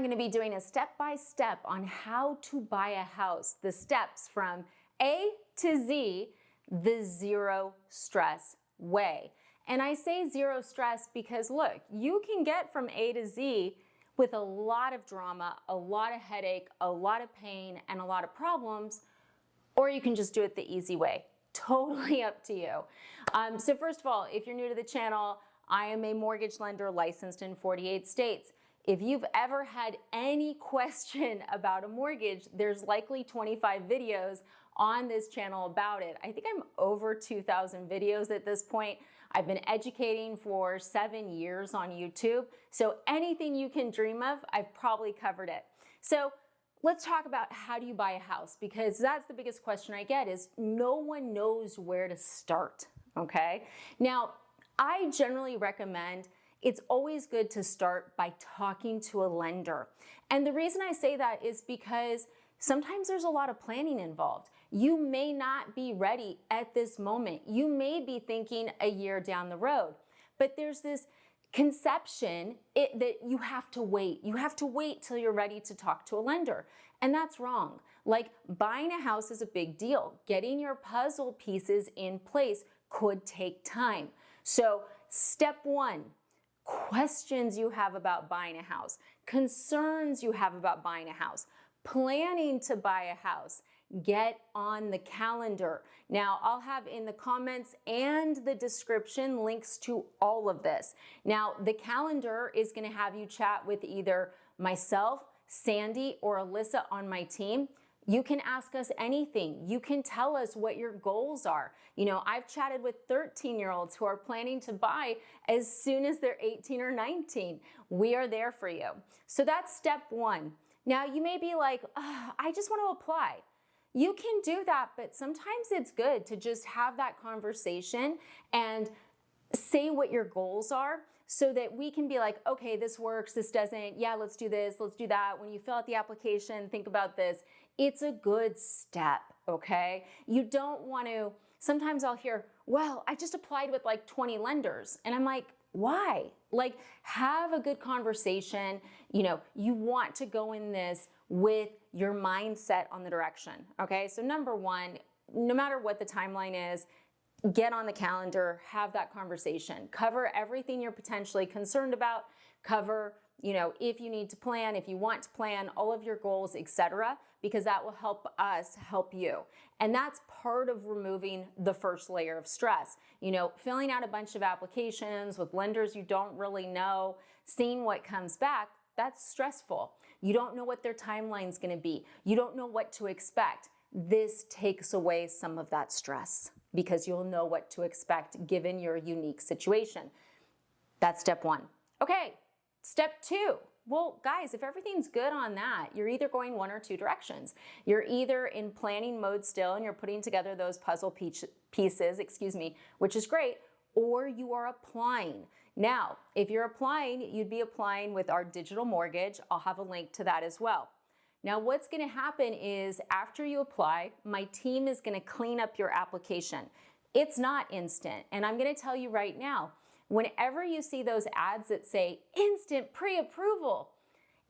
going to be doing a step-by-step on how to buy a house, the steps from A to Z, the zero stress way. And I say zero stress because look, you can get from A to Z with a lot of drama, a lot of headache, a lot of pain, and a lot of problems, or you can just do it the easy way. Totally up to you. So first of all, if you're new to the channel, I am a mortgage lender licensed in 48 states. If you've ever had any question about a mortgage, there's likely 25 videos on this channel about it. I think I'm over 2,000 videos at this point. I've been educating for 7 years on YouTube. So anything you can dream of, I've probably covered it. So let's talk about how do you buy a house, because that's the biggest question I get is no one knows where to start, okay? Now, I generally recommend it's always good to start by talking to a lender. And the reason I say that is because sometimes there's a lot of planning involved. You may not be ready at this moment. You may be thinking a year down the road, but there's this conception that you have to wait. You have to wait till you're ready to talk to a lender. And that's wrong. Like, buying a house is a big deal. Getting your puzzle pieces in place could take time. So step one, questions you have about buying a house, concerns you have about buying a house, planning to buy a house, get on the calendar. Now, I'll have in the comments and the description links to all of this. Now, the calendar is going to have you chat with either myself, Sandy, or Alyssa on my team. You can ask us anything. You can tell us what your goals are. You know, I've chatted with 13-year-olds who are planning to buy as soon as they're 18 or 19. We are there for you. So that's step one. Now, you may be like, I just want to apply. You can do that, but sometimes it's good to just have that conversation and say what your goals are so that we can be like, okay, this works, this doesn't, yeah, let's do this, let's do that. When you fill out the application, think about this. It's a good step, okay? You don't want to, sometimes I'll hear, well, I just applied with like 20 lenders. And I'm like, why? Like, have a good conversation. You know, you want to go in this with your mindset on the direction, okay? So number one, no matter what the timeline is, get on the calendar, have that conversation, cover everything you're potentially concerned about, cover, you know, if you need to plan, if you want to plan, all of your goals, etc., because that will help us help you. And that's part of removing the first layer of stress. You know, filling out a bunch of applications with lenders you don't really know, seeing what comes back, that's stressful. You don't know what their timeline's going to be. You don't know what to expect. This takes away some of that stress because you'll know what to expect given your unique situation. That's step one. Okay, step two. Well, guys, if everything's good on that, you're either going one or two directions. You're either in planning mode still and you're putting together those puzzle pieces, which is great, or you are applying. Now, if you're applying, you'd be applying with our digital mortgage. I'll have a link to that as well. Now, what's going to happen is after you apply, my team is going to clean up your application. It's not instant. And I'm going to tell you right now, whenever you see those ads that say instant pre-approval,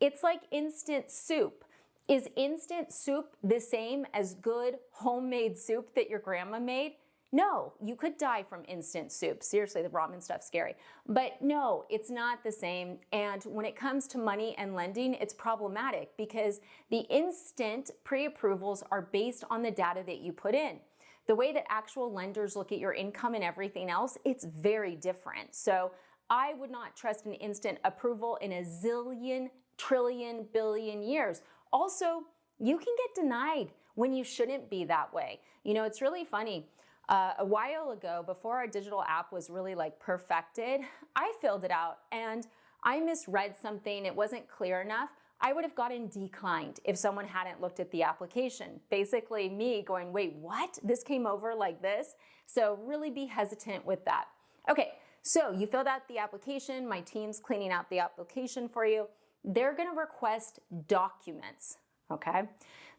it's like instant soup. Is instant soup the same as good homemade soup that your grandma made? No, you could die from instant soup. Seriously, the ramen stuff's scary. But no, it's not the same. And when it comes to money and lending, it's problematic because the instant pre-approvals are based on the data that you put in. The way that actual lenders look at your income and everything else, it's very different. So I would not trust an instant approval in a zillion, trillion, billion years. Also, you can get denied when you shouldn't be that way. You know, it's really funny. A while ago, before our digital app was really like perfected, I filled it out and I misread something. It wasn't clear enough. I would have gotten declined if someone hadn't looked at the application. Basically me going, wait, what? This came over like this? So really be hesitant with that. Okay, so you filled out the application. My team's cleaning out the application for you. They're gonna request documents, okay?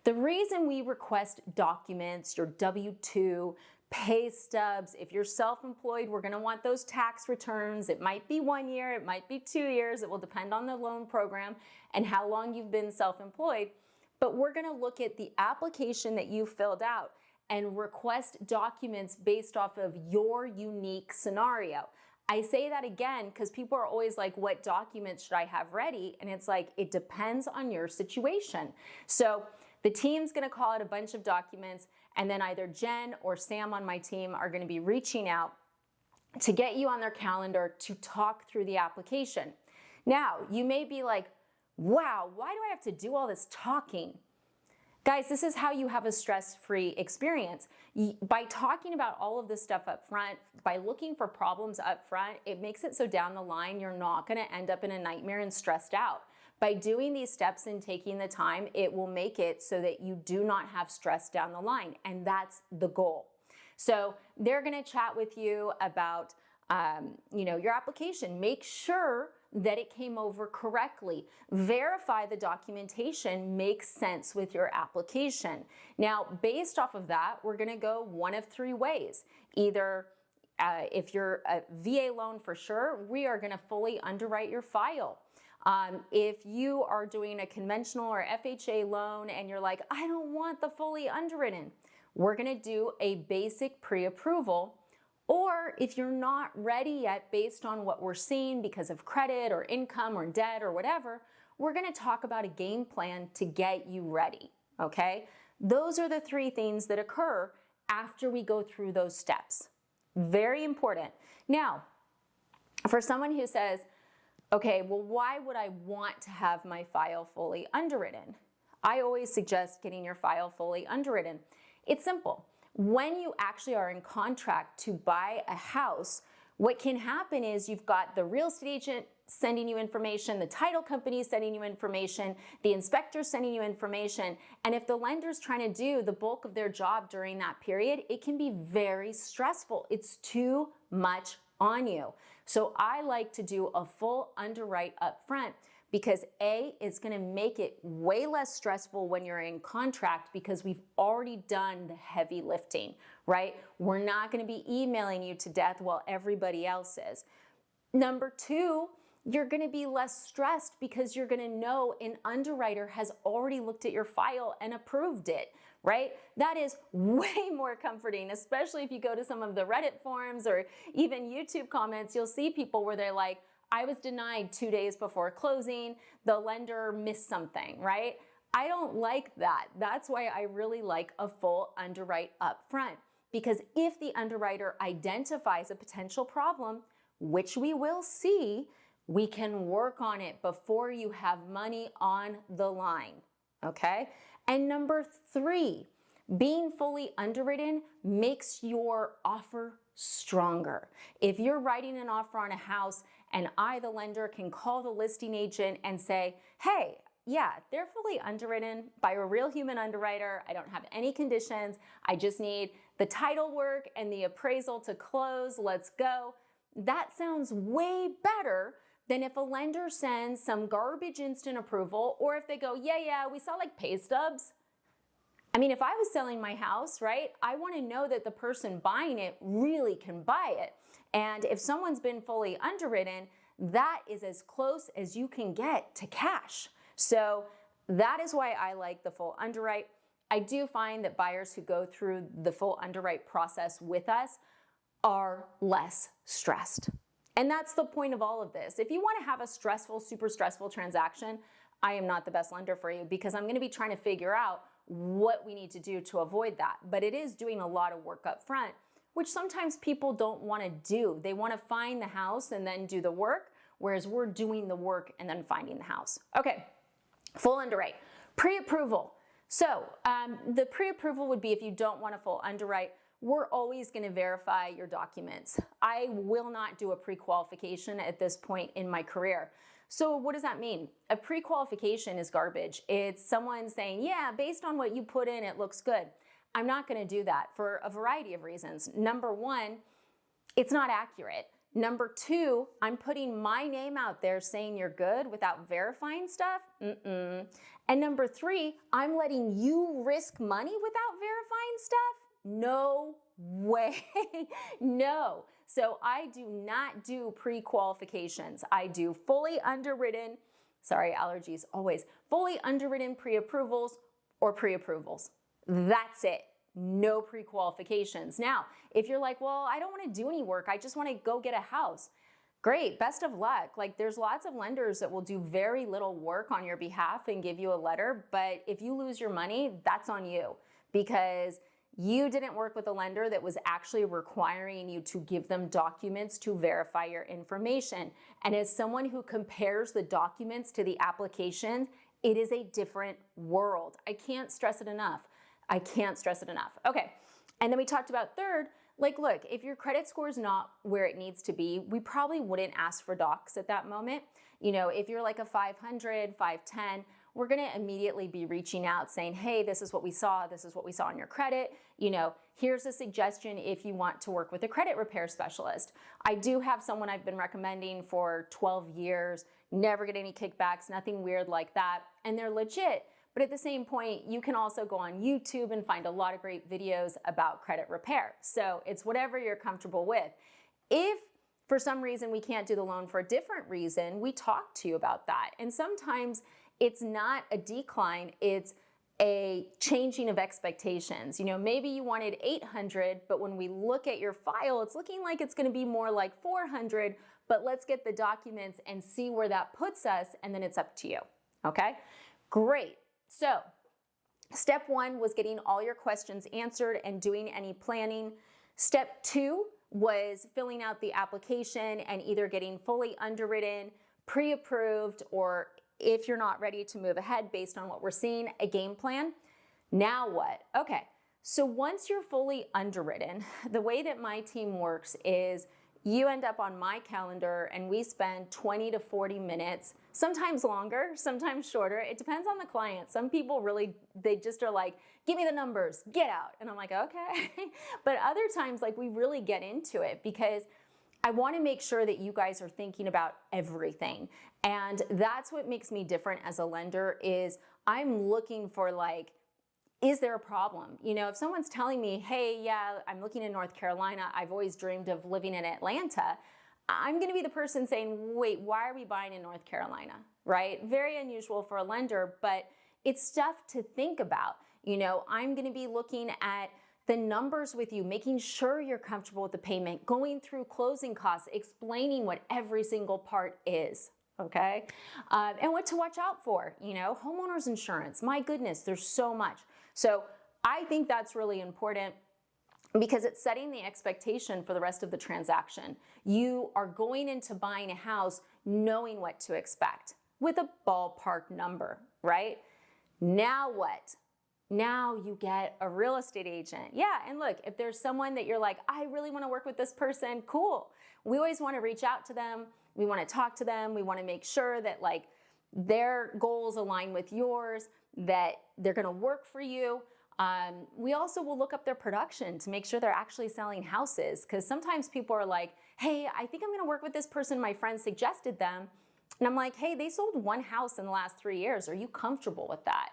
The reason we request documents, your W-2, pay stubs. If you're self-employed, we're gonna want those tax returns. It might be 1 year, it might be 2 years. It will depend on the loan program and how long you've been self-employed. But we're gonna look at the application that you filled out and request documents based off of your unique scenario. I say that again because people are always like, what documents should I have ready? And it's like, it depends on your situation. So the team's gonna call out a bunch of documents, and then either Jen or Sam on my team are gonna be reaching out to get you on their calendar to talk through the application. Now, you may be like, wow, why do I have to do all this talking? Guys, this is how you have a stress-free experience. By talking about all of this stuff up front, by looking for problems up front, it makes it so down the line you're not gonna end up in a nightmare and stressed out. By doing these steps and taking the time, it will make it so that you do not have stress down the line, and that's the goal. So they're gonna chat with you about your application. Make sure that it came over correctly. Verify the documentation makes sense with your application. Now, based off of that, we're gonna go one of 3 ways. Either if you're a VA loan for sure, we are gonna fully underwrite your file. If you are doing a conventional or FHA loan and you're like, I don't want the fully underwritten, we're gonna do a basic pre-approval. Or if you're not ready yet based on what we're seeing because of credit or income or debt or whatever, we're gonna talk about a game plan to get you ready, okay? Those are the 3 things that occur after we go through those steps. Very important. Now, for someone who says, okay, well, why would I want to have my file fully underwritten? I always suggest getting your file fully underwritten. It's simple. When you actually are in contract to buy a house, what can happen is you've got the real estate agent sending you information, the title company sending you information, the inspector sending you information, and if the lender's trying to do the bulk of their job during that period, it can be very stressful. It's too much on you. So I like to do a full underwrite up front because A, it's gonna make it way less stressful when you're in contract because we've already done the heavy lifting, right? We're not gonna be emailing you to death while everybody else is. Number 2, you're gonna be less stressed because you're gonna know an underwriter has already looked at your file and approved it, right? That is way more comforting, especially if you go to some of the Reddit forums or even YouTube comments, you'll see people where they're like, I was denied 2 days before closing, the lender missed something, right? I don't like that. That's why I really like a full underwrite up front, because if the underwriter identifies a potential problem, which we will see, we can work on it before you have money on the line, okay? And number 3, being fully underwritten makes your offer stronger. If you're writing an offer on a house and I, the lender, can call the listing agent and say, hey, yeah, they're fully underwritten by a real human underwriter. I don't have any conditions. I just need the title work and the appraisal to close. Let's go. That sounds way better than if a lender sends some garbage instant approval, or if they go, yeah, we saw like Paystubs. I mean, if I was selling my house, right, I want to know that the person buying it really can buy it. And if someone's been fully underwritten, that is as close as you can get to cash. So that is why I like the full underwrite. I do find that buyers who go through the full underwrite process with us are less stressed. And that's the point of all of this. If you want to have a stressful, super stressful transaction, I am not the best lender for you because I'm going to be trying to figure out what we need to do to avoid that. But it is doing a lot of work up front, which sometimes people don't want to do. They want to find the house and then do the work, whereas we're doing the work and then finding the house. Okay, full underwrite. Pre-approval. So the pre-approval would be if you don't want a full underwrite, we're always going to verify your documents. I will not do a pre-qualification at this point in my career. So what does that mean? A pre-qualification is garbage. It's someone saying, yeah, based on what you put in, it looks good. I'm not going to do that for a variety of reasons. Number 1, it's not accurate. Number 2, I'm putting my name out there saying you're good without verifying stuff. And number 3, I'm letting you risk money without verifying stuff. No way. No. So I do not do pre-qualifications. I do fully underwritten, sorry, allergies always, fully underwritten pre-approvals or pre-approvals. That's it. No pre-qualifications. Now, if you're like, well, I don't want to do any work, I just want to go get a house. Great, best of luck. Like, there's lots of lenders that will do very little work on your behalf and give you a letter, but if you lose your money, that's on you, because you didn't work with a lender that was actually requiring you to give them documents to verify your information. And as someone who compares the documents to the application, it is a different world. I can't stress it enough. I can't stress it enough. Okay, and then we talked about third, like, look, if your credit score is not where it needs to be, we probably wouldn't ask for docs at that moment. You know, if you're like a 500, 510, we're gonna immediately be reaching out saying, hey, this is what we saw on your credit. You know, here's a suggestion if you want to work with a credit repair specialist. I do have someone I've been recommending for 12 years, never get any kickbacks, nothing weird like that, and they're legit. But at the same point, you can also go on YouTube and find a lot of great videos about credit repair. So it's whatever you're comfortable with. If for some reason we can't do the loan for a different reason, we talk to you about that. And sometimes it's not a decline, it's a changing of expectations. You know, maybe you wanted 800, but when we look at your file, it's looking like it's gonna be more like 400, but let's get the documents and see where that puts us, and then it's up to you, okay? Great. So step one was getting all your questions answered and doing any planning. Step two was filling out the application and either getting fully underwritten, pre-approved, or if you're not ready to move ahead based on what we're seeing, a game plan. Now what? Okay, so once you're fully underwritten, the way that my team works is you end up on my calendar and we spend 20 to 40 minutes, sometimes longer, sometimes shorter. It depends on the client. Some people really, they just are like, give me the numbers, get out. And I'm like, okay. But other times, like, we really get into it because I want to make sure that you guys are thinking about everything. And that's what makes me different as a lender is I'm looking for, like, is there a problem? You know, if someone's telling me, hey, yeah, I'm looking in North Carolina, I've always dreamed of living in Atlanta, I'm going to be the person saying, wait, why are we buying in North Carolina, right? Very unusual for a lender, but it's stuff to think about. You know, I'm going to be looking at the numbers with you, making sure you're comfortable with the payment, going through closing costs, explaining what every single part is, okay? And what to watch out for, you know, homeowners insurance, my goodness, there's so much. So I think that's really important because it's setting the expectation for the rest of the transaction. You are going into buying a house knowing what to expect with a ballpark number, right? Now what? Now you get a real estate agent. Yeah, and look, if there's someone that you're like, I really want to work with this person, cool. We always want to reach out to them. We want to talk to them. We want to make sure that, like, their goals align with yours, that they're going to work for you. We also will look up their production to make sure they're actually selling houses, because sometimes people are like, hey, I think I'm going to work with this person my friend suggested them. And I'm like, hey, they sold one house in the last 3 years. Are you comfortable with that?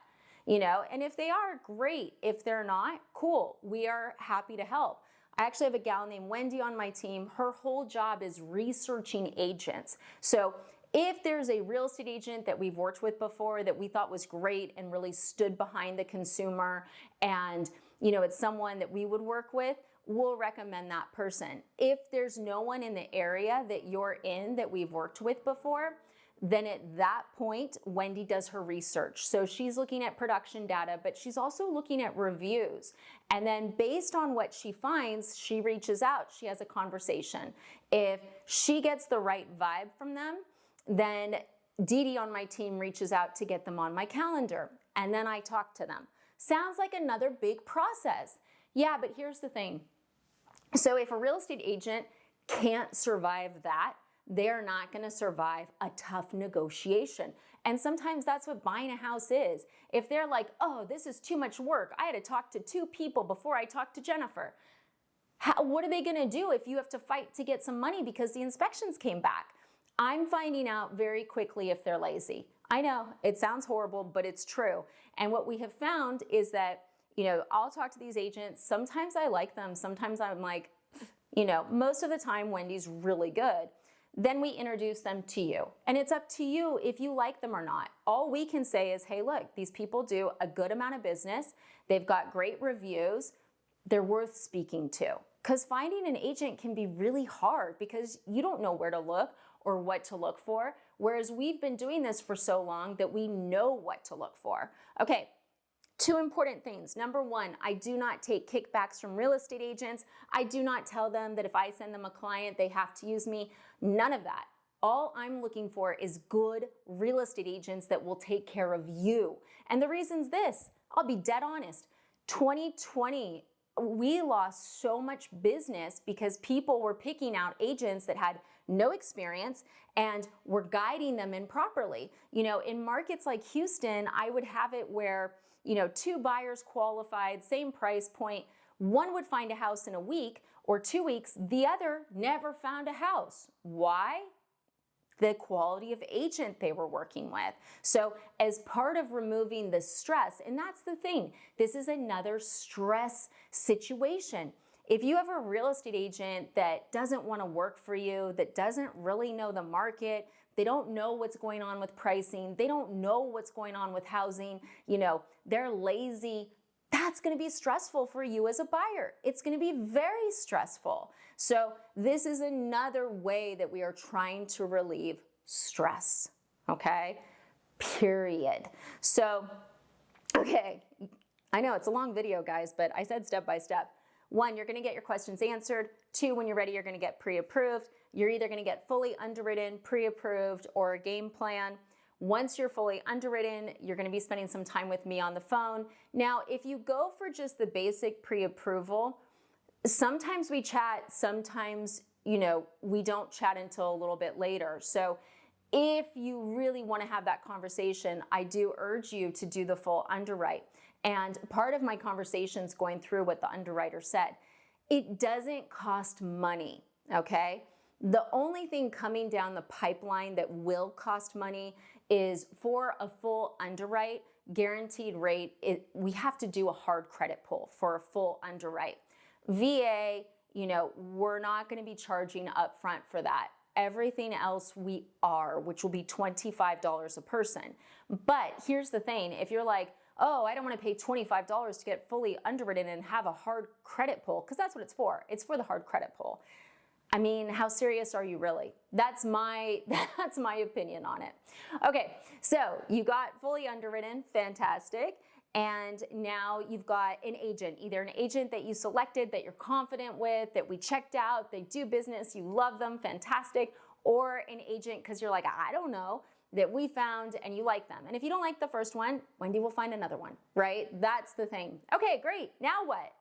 You know, and if they are, great. If they're not, cool. We are happy to help. I actually have a gal named Wendy on my team. Her whole job is researching agents. So if there's a real estate agent that we've worked with before that we thought was great and really stood behind the consumer, and, you know, it's someone that we would work with, we'll recommend that person. If there's no one in the area that you're in that we've worked with before, then at that point, Wendy does her research. So she's looking at production data, but she's also looking at reviews. And then based on what she finds, she reaches out, she has a conversation. If she gets the right vibe from them, then Dee Dee on my team reaches out to get them on my calendar. And then I talk to them. Sounds like another big process. Yeah, but here's the thing. So if a real estate agent can't survive that, they're not going to survive a tough negotiation. And sometimes that's what buying a house is. If they're like, oh, this is too much work, I had to talk to 2 people before I talked to Jennifer. What are they going to do if you have to fight to get some money because the inspections came back? I'm finding out very quickly if they're lazy. I know it sounds horrible, but it's true. And what we have found is that, I'll talk to these agents. Sometimes I like them. Sometimes I'm like, most of the time Wendy's really good. Then we introduce them to you. And it's up to you if you like them or not. All we can say is, hey, look, these people do a good amount of business. They've got great reviews. They're worth speaking to. Because finding an agent can be really hard because you don't know where to look or what to look for. Whereas we've been doing this for so long that we know what to look for. Okay. 2 important things. Number 1, I do not take kickbacks from real estate agents. I do not tell them that if I send them a client, they have to use me. None of that. All I'm looking for is good real estate agents that will take care of you. And the reason's this, I'll be dead honest. 2020, we lost so much business because people were picking out agents that had no experience and were guiding them improperly. In markets like Houston, I would have it where 2 buyers qualified, same price point. One would find a house in a week or 2 weeks. The other never found a house. Why? The quality of agent they were working with. So as part of removing the stress, and that's the thing, this is another stress situation. If you have a real estate agent that doesn't want to work for you, that doesn't really know the market, they don't know what's going on with pricing, they don't know what's going on with housing, they're lazy, that's going to be stressful for you as a buyer. It's going to be very stressful. So this is another way that we are trying to relieve stress, okay? Period. So, okay, I know it's a long video, guys, but I said step by step. 1, you're going to get your questions answered. 2, when you're ready, you're going to get pre-approved. You're either going to get fully underwritten, pre-approved, or a game plan. Once you're fully underwritten, you're going to be spending some time with me on the phone. Now, if you go for just the basic pre-approval, sometimes we chat, sometimes, we don't chat until a little bit later. So if you really want to have that conversation, I do urge you to do the full underwrite. And part of my conversations going through what the underwriter said, it doesn't cost money, okay? The only thing coming down the pipeline that will cost money is for a full underwrite, guaranteed rate, we have to do a hard credit pull for a full underwrite. VA, we're not going to be charging upfront for that. Everything else we are, which will be $25 a person. But here's the thing, if you're like, oh, I don't want to pay $25 to get fully underwritten and have a hard credit pull, because that's what it's for. It's for the hard credit pull. I mean, how serious are you really? That's my opinion on it. Okay, so you got fully underwritten, fantastic. And now you've got an agent, either an agent that you selected, that you're confident with, that we checked out, they do business, you love them, fantastic, or an agent because you're like, I don't know, that we found and you like them. And if you don't like the first one, Wendy will find another one, right? That's the thing. Okay, great. Now what?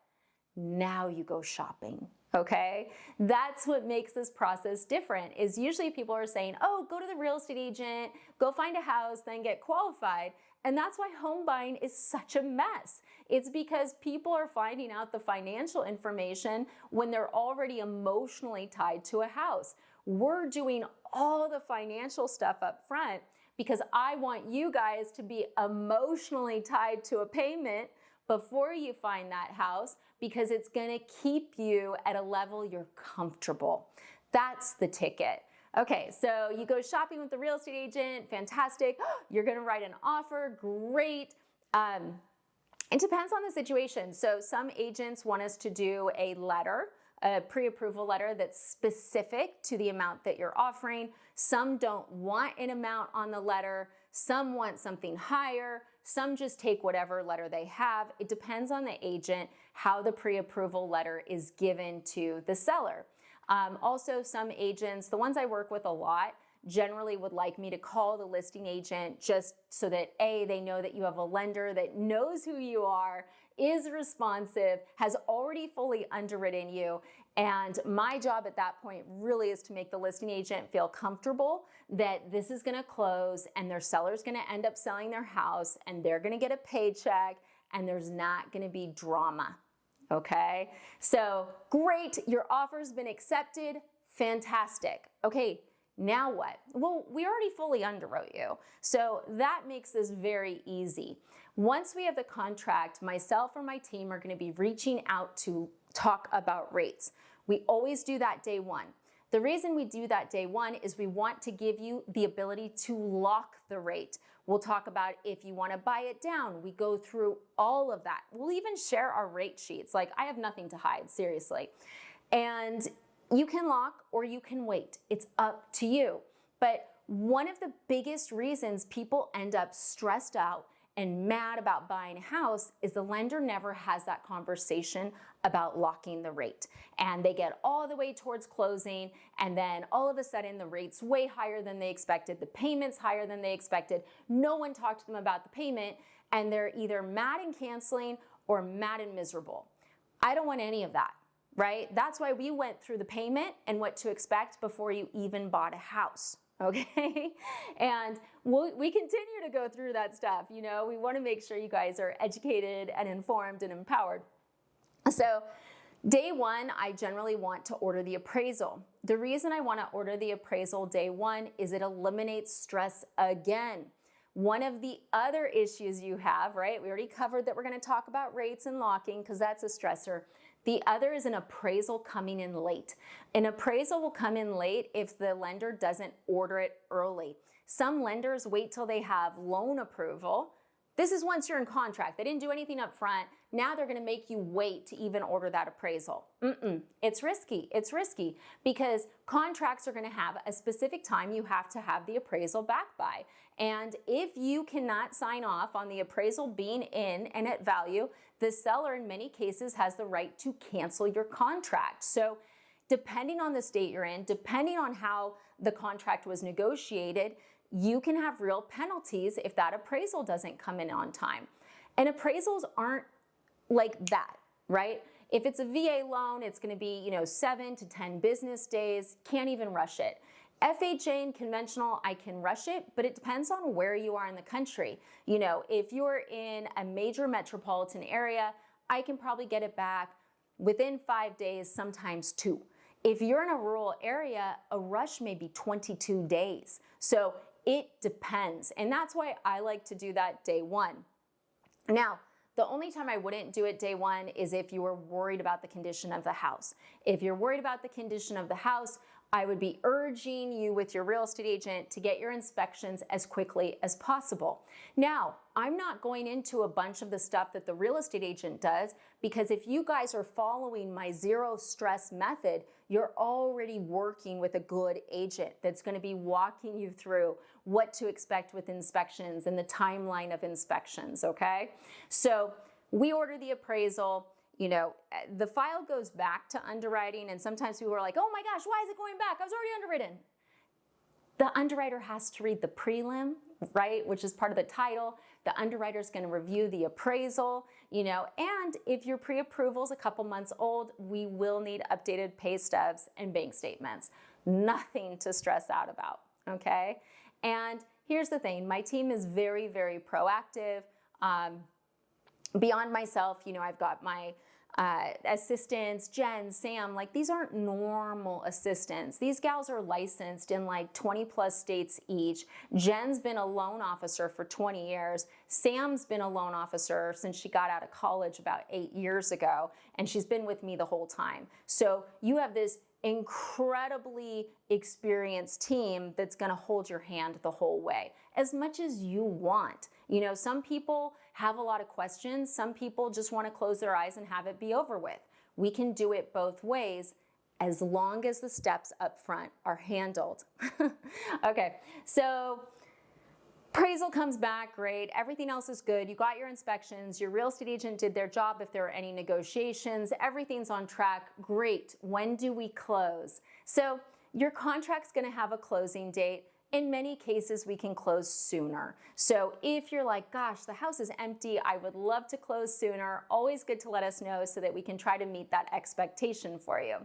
Now you go shopping, okay? That's what makes this process different, is usually people are saying, oh, go to the real estate agent, go find a house, then get qualified. And that's why home buying is such a mess. It's because people are finding out the financial information when they're already emotionally tied to a house. We're doing all the financial stuff up front because I want you guys to be emotionally tied to a payment before you find that house, because it's gonna keep you at a level you're comfortable. That's the ticket. Okay, so you go shopping with the real estate agent, fantastic. You're gonna write an offer, great. It depends on the situation. So some agents want us to do a letter, a pre-approval letter that's specific to the amount that you're offering. Some don't want an amount on the letter. Some want something higher. Some just take whatever letter they have. It depends on the agent how the pre-approval letter is given to the seller. Also, some agents, the ones I work with a lot, generally would like me to call the listing agent just so that A, they know that you have a lender that knows who you are, is responsive, has already fully underwritten you. And my job at that point really is to make the listing agent feel comfortable that this is gonna close and their seller's gonna end up selling their house and they're gonna get a paycheck and there's not gonna be drama. Okay, so great, your offer's been accepted, fantastic. Okay, Now what? Well, we already fully underwrote you. So that makes this very easy. Once we have the contract, myself or my team are going to be reaching out to talk about rates. We always do that day one. The reason we do that day one is we want to give you the ability to lock the rate. We'll talk about if you want to buy it down. We go through all of that. We'll even share our rate sheets. Like, I have nothing to hide, seriously. And you can lock or you can wait. It's up to you. But one of the biggest reasons people end up stressed out and mad about buying a house is the lender never has that conversation about locking the rate. And they get all the way towards closing, and then all of a sudden the rate's way higher than they expected, the payment's higher than they expected. No one talked to them about the payment, and they're either mad and canceling or mad and miserable. I don't want any of that, right? That's why we went through the payment and what to expect before you even bought a house. Okay, and we continue to go through that stuff. You know, we want to make sure you guys are educated and informed and empowered. So day one, I generally want to order the appraisal. The reason I want to order the appraisal day one is it eliminates stress again. One of the other issues you have, right? We already covered that we're going to talk about rates and locking because that's a stressor. The other is an appraisal coming in late. An appraisal will come in late if the lender doesn't order it early. Some lenders wait till they have loan approval. This is once you're in contract. They didn't do anything up front. Now they're going to make you wait to even order that appraisal. It's risky. It's risky because contracts are going to have a specific time you have to have the appraisal back by. And if you cannot sign off on the appraisal being in and at value, the seller in many cases has the right to cancel your contract. So depending on the state you're in, depending on how the contract was negotiated, you can have real penalties if that appraisal doesn't come in on time. And appraisals aren't like that, right? If it's a VA loan, it's going to be, 7 to 10 business days. Can't even rush it. FHA and conventional, I can rush it, but it depends on where you are in the country. If you're in a major metropolitan area, I can probably get it back within 5 days, sometimes 2. If you're in a rural area, a rush may be 22 days. So it depends. And that's why I like to do that day one. Now, the only time I wouldn't do it day one is if you were worried about the condition of the house. If you're worried about the condition of the house, I would be urging you with your real estate agent to get your inspections as quickly as possible. Now, I'm not going into a bunch of the stuff that the real estate agent does because if you guys are following my zero stress method, you're already working with a good agent that's going to be walking you through what to expect with inspections and the timeline of inspections, okay? So we order the appraisal. The file goes back to underwriting, and sometimes people are like, oh my gosh, why is it going back? I was already underwritten. The underwriter has to read the prelim, right, which is part of the title. The underwriter is going to review the appraisal, and if your pre-approval is a couple months old, we will need updated pay stubs and bank statements. Nothing to stress out about, okay? And here's the thing. My team is very, very proactive. Beyond myself, I've got my assistants, Jen, Sam, these aren't normal assistants. These gals are licensed in 20 plus states each. Jen's been a loan officer for 20 years. Sam's been a loan officer since she got out of college about 8 years ago, and she's been with me the whole time. So you have this incredibly experienced team that's going to hold your hand the whole way, as much as you want. Some people have a lot of questions. Some people just want to close their eyes and have it be over with. We can do it both ways as long as the steps up front are handled. Okay, so appraisal comes back, great. Everything else is good. You got your inspections. Your real estate agent did their job if there are any negotiations. Everything's on track. Great. When do we close? So your contract's going to have a closing date. In many cases, we can close sooner. So if you're like, gosh, the house is empty, I would love to close sooner, always good to let us know so that we can try to meet that expectation for you.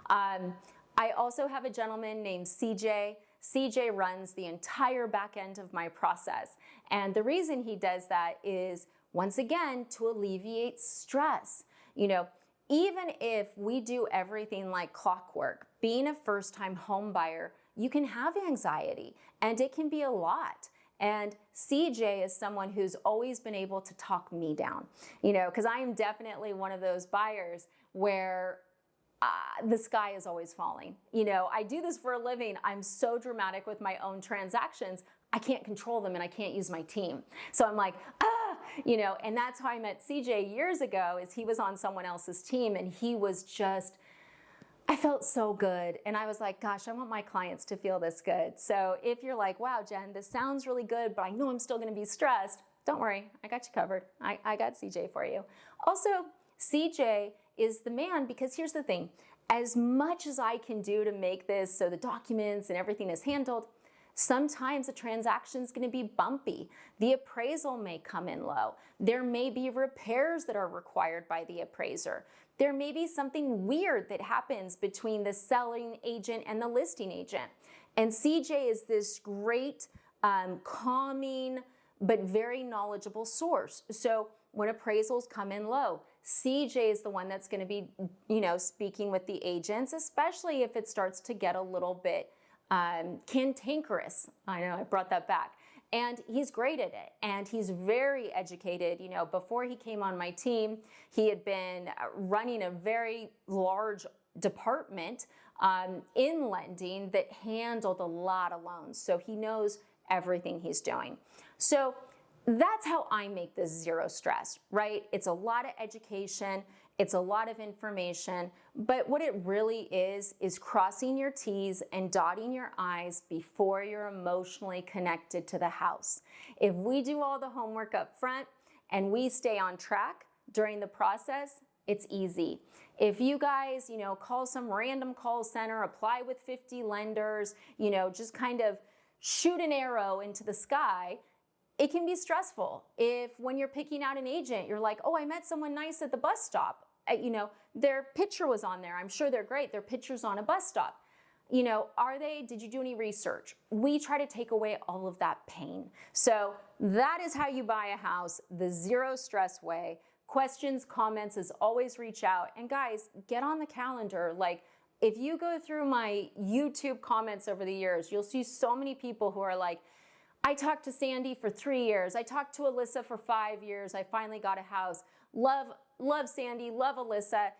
I also have a gentleman named CJ. CJ runs the entire back end of my process. And the reason he does that is, once again, to alleviate stress. Even if we do everything like clockwork, being a first-time home buyer, you can have anxiety, and it can be a lot. And CJ is someone who's always been able to talk me down, because I am definitely one of those buyers where the sky is always falling. I do this for a living. I'm so dramatic with my own transactions. I can't control them and I can't use my team. So I'm like, and that's how I met CJ years ago, is he was on someone else's team and he was just, I felt so good. And I was like, gosh, I want my clients to feel this good. So if you're like, wow, Jen, this sounds really good, but I know I'm still gonna be stressed, don't worry, I got you covered. I got CJ for you. Also, CJ is the man, because here's the thing, as much as I can do to make this so the documents and everything is handled, sometimes the transaction is going to be bumpy. The appraisal may come in low. There may be repairs that are required by the appraiser. There may be something weird that happens between the selling agent and the listing agent. And CJ is this great, calming, but very knowledgeable source. So when appraisals come in low, CJ is the one that's going to be, speaking with the agents, especially if it starts to get a little bit cantankerous. I know, I brought that back. And he's great at it, and he's very educated. Before he came on my team, he had been running a very large department in lending that handled a lot of loans. So he knows everything he's doing. So that's how I make this zero stress, right? It's a lot of education, it's a lot of information, but what it really is crossing your T's and dotting your I's before you're emotionally connected to the house. If we do all the homework up front and we stay on track during the process, it's easy. If you guys, call some random call center, apply with 50 lenders, just kind of shoot an arrow into the sky, it can be stressful. If when you're picking out an agent, you're like, oh, I met someone nice at the bus stop. Their picture was on there. I'm sure they're great. Their picture's on a bus stop. Did you do any research? We try to take away all of that pain. So that is how you buy a house, the zero stress way. Questions, comments, as always, reach out. And guys, get on the calendar. Like, if you go through my YouTube comments over the years, you'll see so many people who are like, I talked to Sandy for 3 years. I talked to Alyssa for 5 years. I finally got a house. Love Sandy, love Alyssa.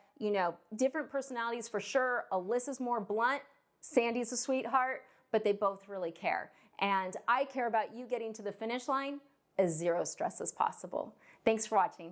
Different personalities for sure. Alyssa's more blunt. Sandy's a sweetheart, but they both really care. And I care about you getting to the finish line as zero stress as possible. Thanks for watching.